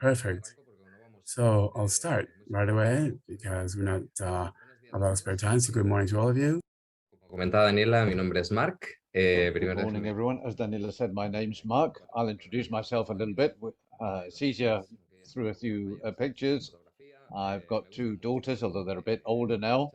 Perfect. So I'll start right away because we're not a lot of spare time. So good morning to all of you. Como comentaba Daniela, mi nombre es Marc. Good Primero morning, everyone. As Daniela said, my name's Mark. I'll introduce myself a little bit. It's easier through a few pictures. I've got two daughters, although they're a bit older now.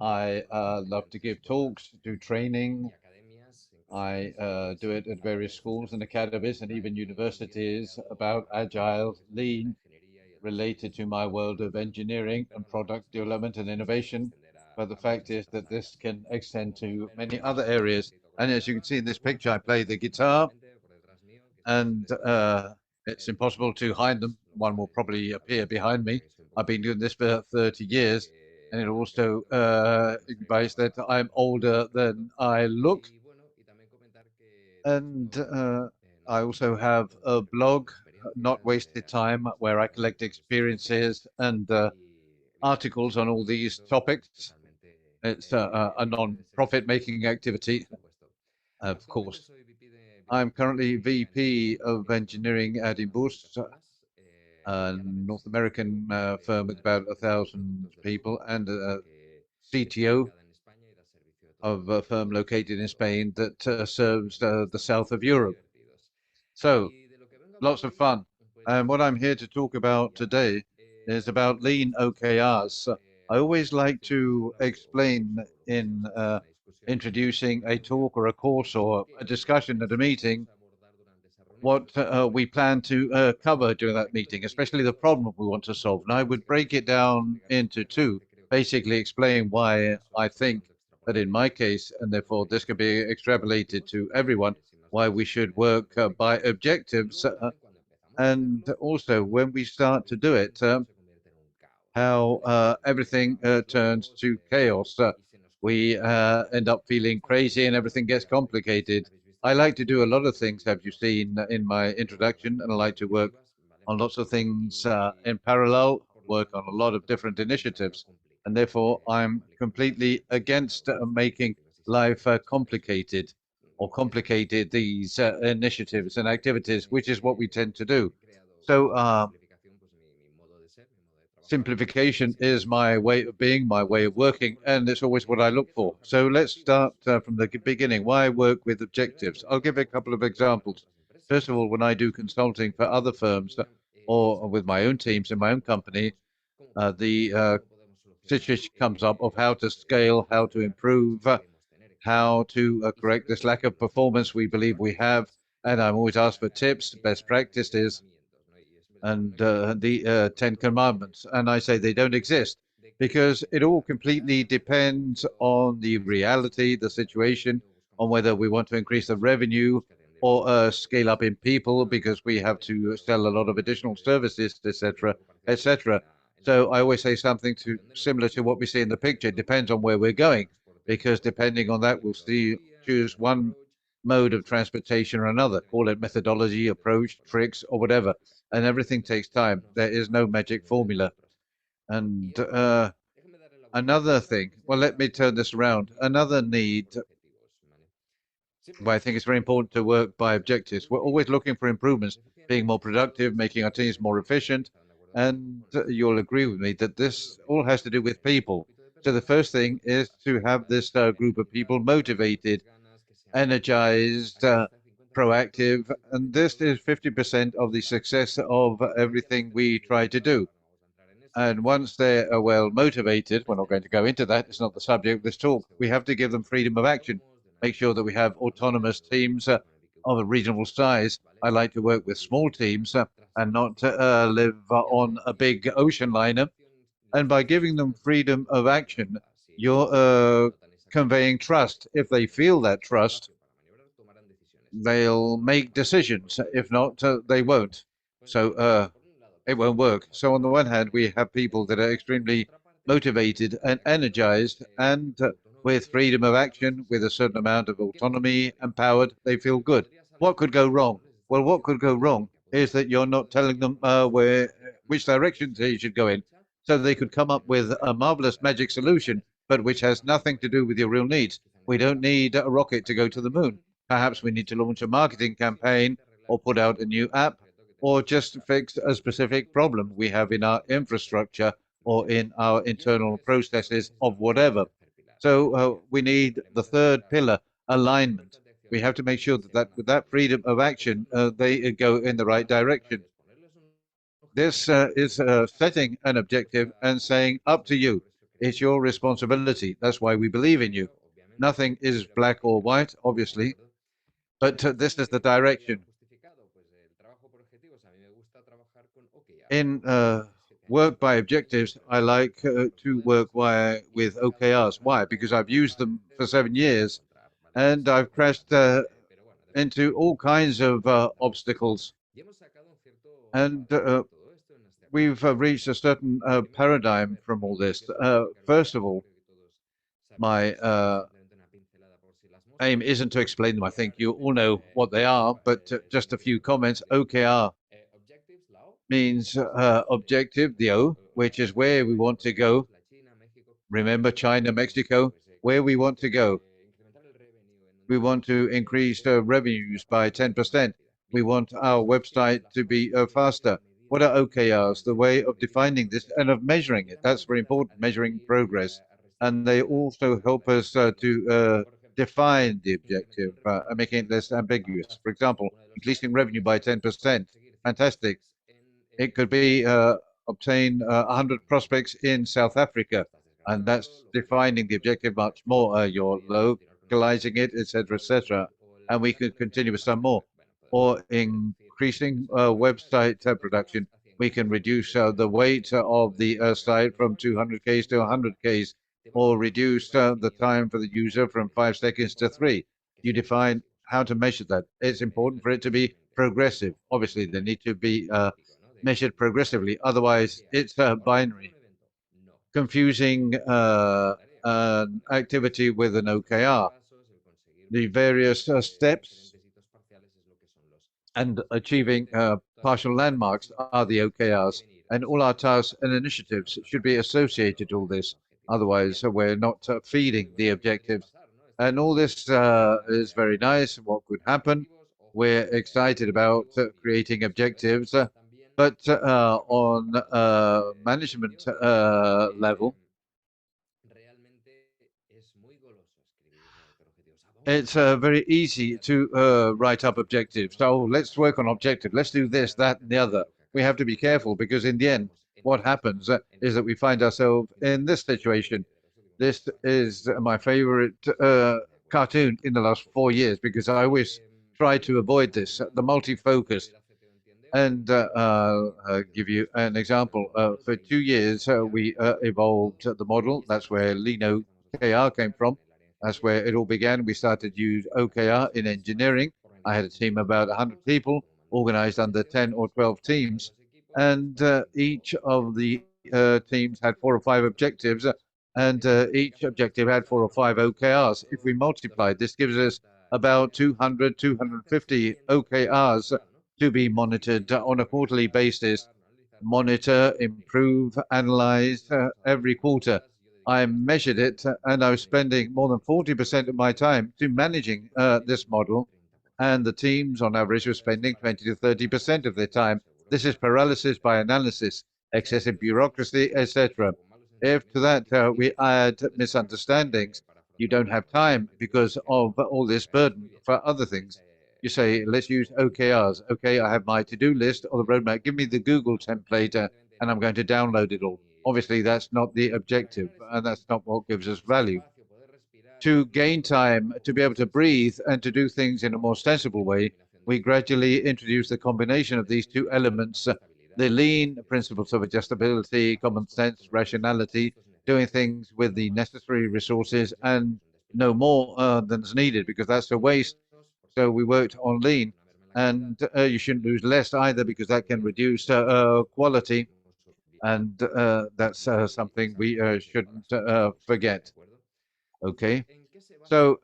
I love to give talks, do training. I do it at various schools and academies and even universities about agile, lean, related to my world of engineering and product development and innovation. But the fact is that this can extend to many other areas. And as you can see in this picture, I play the guitar, and it's impossible to hide them. One will probably appear behind me. I've been doing this for 30 years, and it also implies that I'm older than I look. And I also have a blog, Not Wasted Time, where I collect experiences and articles on all these topics. It's a non-profit making activity, of course. I'm currently VP of Engineering at Imbus, a North American firm with about 1,000 people, and a CTO of a firm located in Spain that serves the south of Europe. So lots of fun. And what I'm here to talk about today is about Lean OKRs. I always like to explain in introducing a talk or a course or a discussion at a meeting what we plan to cover during that meeting, especially the problem we want to solve. And I would break it down into two, basically explain why I think that in my case, and therefore this could be extrapolated to everyone, why we should work by objectives. And also when we start to do it, how everything turns to chaos. We end up feeling crazy and everything gets complicated. I like to do a lot of things, have you seen in my introduction, and I like to work on lots of things in parallel, work on a lot of different initiatives. And therefore, I'm completely against making life complicated or complicated these initiatives and activities, which is what we tend to do. So, simplification is my way of being, my way of working, and it's always what I look for. So let's start from the beginning. Why work with objectives? I'll give a couple of examples. First of all, when I do consulting for other firms or with my own teams in my own company, the situation comes up of how to scale, how to improve, how to correct this lack of performance we believe we have. And I'm always asked for tips, best practices, and the Ten Commandments. And I say they don't exist because it all completely depends on the reality, the situation, on whether we want to increase the revenue or scale up in people because we have to sell a lot of additional services, etc., etc. So I always say something similar to what we see in the picture. It depends on where we're going, because depending on that, we'll choose one mode of transportation or another. Call it methodology, approach, tricks, or whatever, and everything takes time. There is no magic formula. And another thing, well, let me turn this around. Another need, well, I think it's very important to work by objectives. We're always looking for improvements, being more productive, making our teams more efficient. And you'll agree with me that this all has to do with people. So the first thing is to have this group of people motivated, energized, proactive, and this is 50% of the success of everything we try to do. And once they are well motivated, we're not going to go into that, it's not the subject of this talk, we have to give them freedom of action, make sure that we have autonomous teams of a reasonable size. I like to work with small teams and not live on a big ocean liner. And by giving them freedom of action, you're conveying trust. If they feel that trust, they'll make decisions. If not, they won't. So it won't work. So on the one hand, we have people that are extremely motivated and energized, and with freedom of action, with a certain amount of autonomy, empowered, they feel good. What could go wrong? Well, what could go wrong is that you're not telling them which direction they should go in. So they could come up with a marvelous magic solution, but which has nothing to do with your real needs. We don't need a rocket to go to the moon. Perhaps we need to launch a marketing campaign or put out a new app or just fix a specific problem we have in our infrastructure or in our internal processes of whatever. So we need the third pillar, alignment. We have to make sure that with that freedom of action, they go in the right direction. This is setting an objective and saying, up to you. It's your responsibility. That's why we believe in you. Nothing is black or white, obviously, but this is the direction. In work by objectives, I like to work with OKRs. Why? Because I've used them for 7 years and I've crashed into all kinds of obstacles. And we've reached a certain paradigm from all this. First of all, my aim isn't to explain them. I think you all know what they are, but just a few comments. OKR means objective, the O, which is where we want to go. Remember China, Mexico, where we want to go. We want to increase revenues by 10%. We want our website to be faster. What are OKRs? The way of defining this and of measuring it. That's very important, measuring progress. And they also help us to define the objective, making it less ambiguous. For example, increasing revenue by 10%. Fantastic. It could be obtain 100 prospects in South Africa, and that's defining the objective much more. You're localizing it, etc., etc., and we could continue with some more. Or increasing website production, we can reduce the weight of the site from 200 Ks to 100 Ks, or reduce the time for the user from 5 seconds to 3. You define how to measure that. It's important for it to be progressive. Obviously, they need to be measured progressively. Otherwise, it's binary. Confusing an activity with an OKR. The various steps and achieving partial landmarks are the OKRs. And all our tasks and initiatives should be associated to all this. Otherwise, we're not feeding the objectives. And all this is very nice. What could happen? We're excited about creating objectives, but on management level, it's very easy to write up objectives. So let's work on objective. Let's do this, that, and the other. We have to be careful because in the end, what happens is that we find ourselves in this situation. This is my favorite cartoon in the last 4 years because I always try to avoid this, the multi-focus. And I'll give you an example. For 2 years, we evolved the model. That's where Lean OKR came from. That's where it all began. We started to use OKR in engineering. I had a team of about 100 people, organized under 10 or 12 teams. And each of the teams had 4 or 5 objectives, and each objective had 4 or 5 OKRs. If we multiply, this gives us about 200, 250 OKRs to be monitored on a quarterly basis. Monitor, improve, analyze every quarter. I measured it and I was spending more than 40% of my time to managing this model. And the teams on average were spending 20 to 30% of their time. This is paralysis by analysis, excessive bureaucracy, etc. If to that we add misunderstandings, you don't have time because of all this burden for other things. You say, let's use OKRs. Okay, I have my to-do list or the roadmap. Give me the Google template and I'm going to download it all. Obviously, that's not the objective and that's not what gives us value. To gain time, to be able to breathe and to do things in a more sensible way, we gradually introduce the combination of these two elements, the lean principles of adjustability, common sense, rationality, doing things with the necessary resources and no more than's needed because that's a waste. So we worked on lean, and you shouldn't lose less either because that can reduce quality, and that's something we shouldn't forget. Okay, so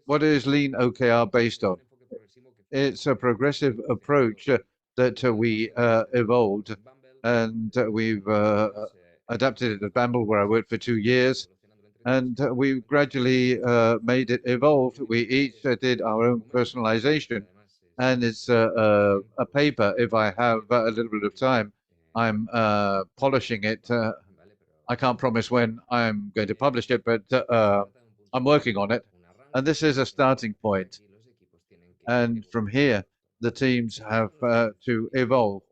what is Lean OKR based on? It's a progressive approach that we evolved, and we've adapted it at Bamble, where I worked for 2 years. And we gradually made it evolve. We each did our own personalization. and it's a paper. If I have a little bit of time, I'm polishing it. I can't promise when I'm going to publish it, but I'm working on it. And this is a starting point. And from here, the teams have to evolve.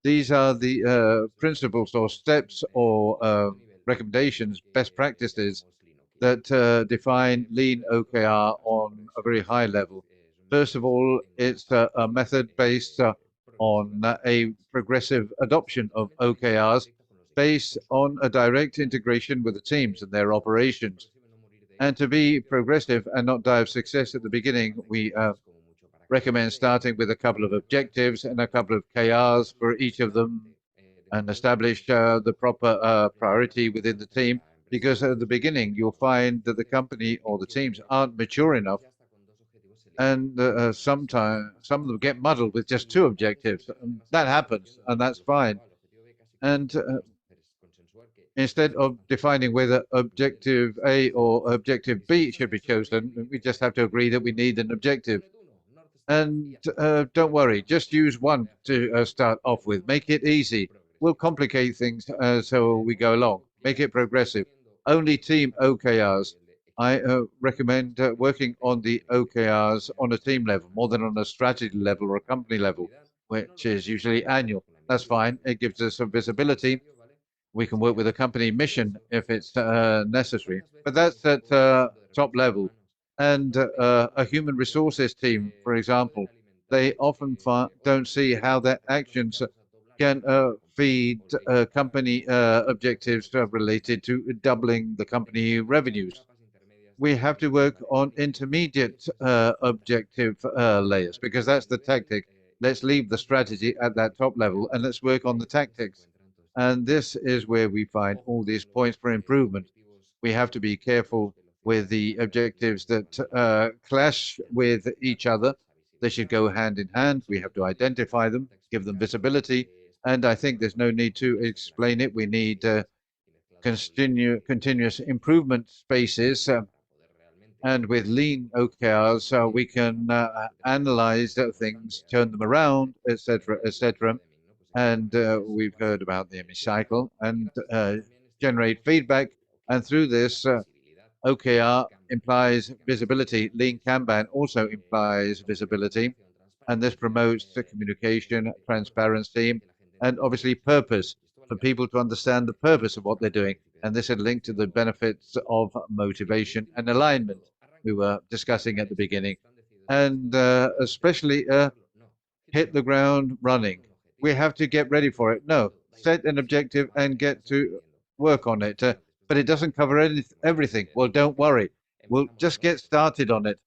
These are the principles or steps or recommendations, best practices that define Lean OKR on a very high level. First of all, it's a method based on a progressive adoption of OKRs based on a direct integration with the teams and their operations. And to be progressive and not die of success at the beginning, we recommend starting with a couple of objectives and a couple of KRs for each of them and establish the proper priority within the team. Because at the beginning, you'll find that the company or the teams aren't mature enough, and sometimes some of them get muddled with just two objectives. And that happens, and that's fine. And instead of defining whether objective A or objective B should be chosen, we just have to agree that we need an objective. And don't worry, just use one to start off with. Make it easy. We'll complicate things so we go along. Make it progressive. Only team OKRs. I recommend working on the OKRs on a team level more than on a strategy level or a company level, which is usually annual. That's fine. It gives us some visibility. We can work with a company mission if it's necessary, but that's at top level. And a human resources team, for example, they often don't see how their actions can feed company objectives related to doubling the company revenues. We have to work on intermediate objective layers because that's the tactic. Let's leave the strategy at that top level and let's work on the tactics. And this is where we find all these points for improvement. We have to be careful with the objectives that clash with each other. They should go hand in hand. We have to identify them, give them visibility. And I think there's no need to explain it. We need continuous improvement spaces. And with lean OKRs, we can analyze things, turn them around, etc., etc. And we've heard about the image cycle and generate feedback. And through this, OKR implies visibility. Lean Kanban also implies visibility. And this promotes the communication, transparency, and obviously purpose for people to understand the purpose of what they're doing. And this is linked to the benefits of motivation and alignment we were discussing at the beginning. And especially hit the ground running. We have to get ready for it. No, set an objective and get to work on it. But it doesn't cover everything. Well, don't worry. We'll just get started on it.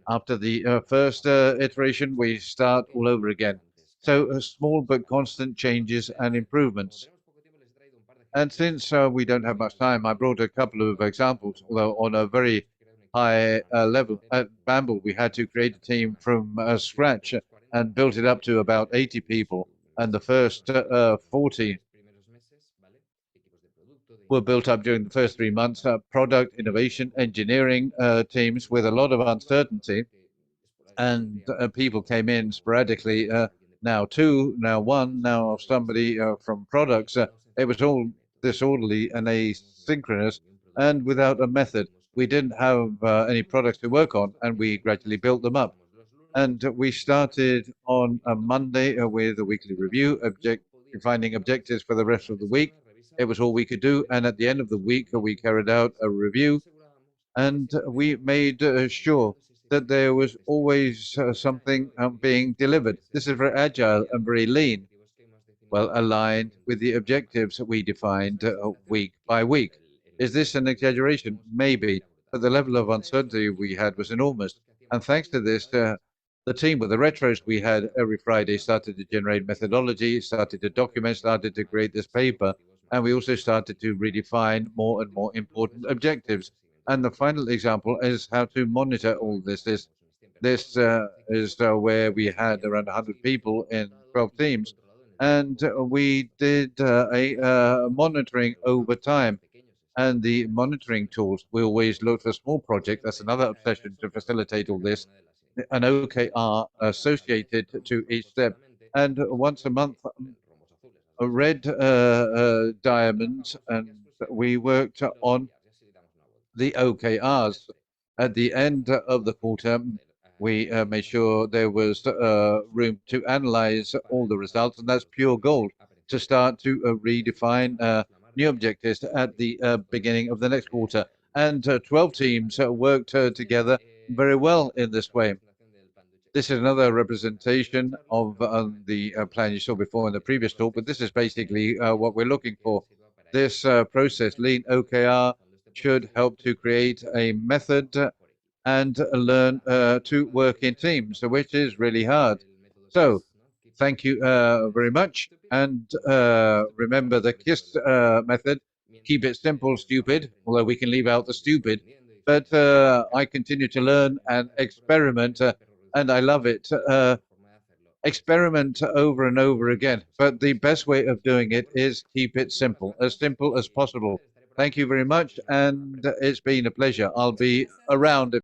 After the first iteration, we start all over again. So small but constant changes and improvements. And since we don't have much time, I brought a couple of examples, although on a very high level. At Bamble, we had to create a team from scratch and built it up to about 80 people. And the first 40 were built up during the first 3 months. Product, innovation, engineering teams with a lot of uncertainty. And people came in sporadically. Now two, now one, now somebody from products. It was all disorderly and asynchronous and without a method. We didn't have any products to work on, and we gradually built them up. And we started on a Monday with a weekly review, defining objectives for the rest of the week. It was all we could do. And at the end of the week, we carried out a review and we made sure that there was always something being delivered. This is very agile and very lean, well aligned with the objectives that we defined week by week. Is this an exaggeration? Maybe, but the level of uncertainty we had was enormous. And thanks to this, the team with the retros we had every Friday started to generate methodology, started to document, started to create this paper. And we also started to redefine more and more important objectives. And the final example is how to monitor all this. This is where we had around 100 people in 12 teams. And we did a monitoring over time. And the monitoring tools, we always look for small projects. That's another obsession to facilitate all this. an OKR associated to each step. And once a month, a red diamond, and we worked on the OKRs. At the end of the quarter, we made sure there was room to analyze all the results, and that's pure gold to start to redefine new objectives at the beginning of the next quarter. And 12 teams worked together very well in this way. This is another representation of the plan you saw before in the previous talk, but this is basically what we're looking for. This process, Lean OKR, should help to create a method and learn to work in teams, which is really hard. So thank you very much. And remember the KISS method. Keep it simple, stupid, although we can leave out the stupid. But I continue to learn and experiment, and I love it. Experiment over and over again. But the best way of doing it is keep it simple as possible. Thank you very much, and it's been a pleasure. I'll be around if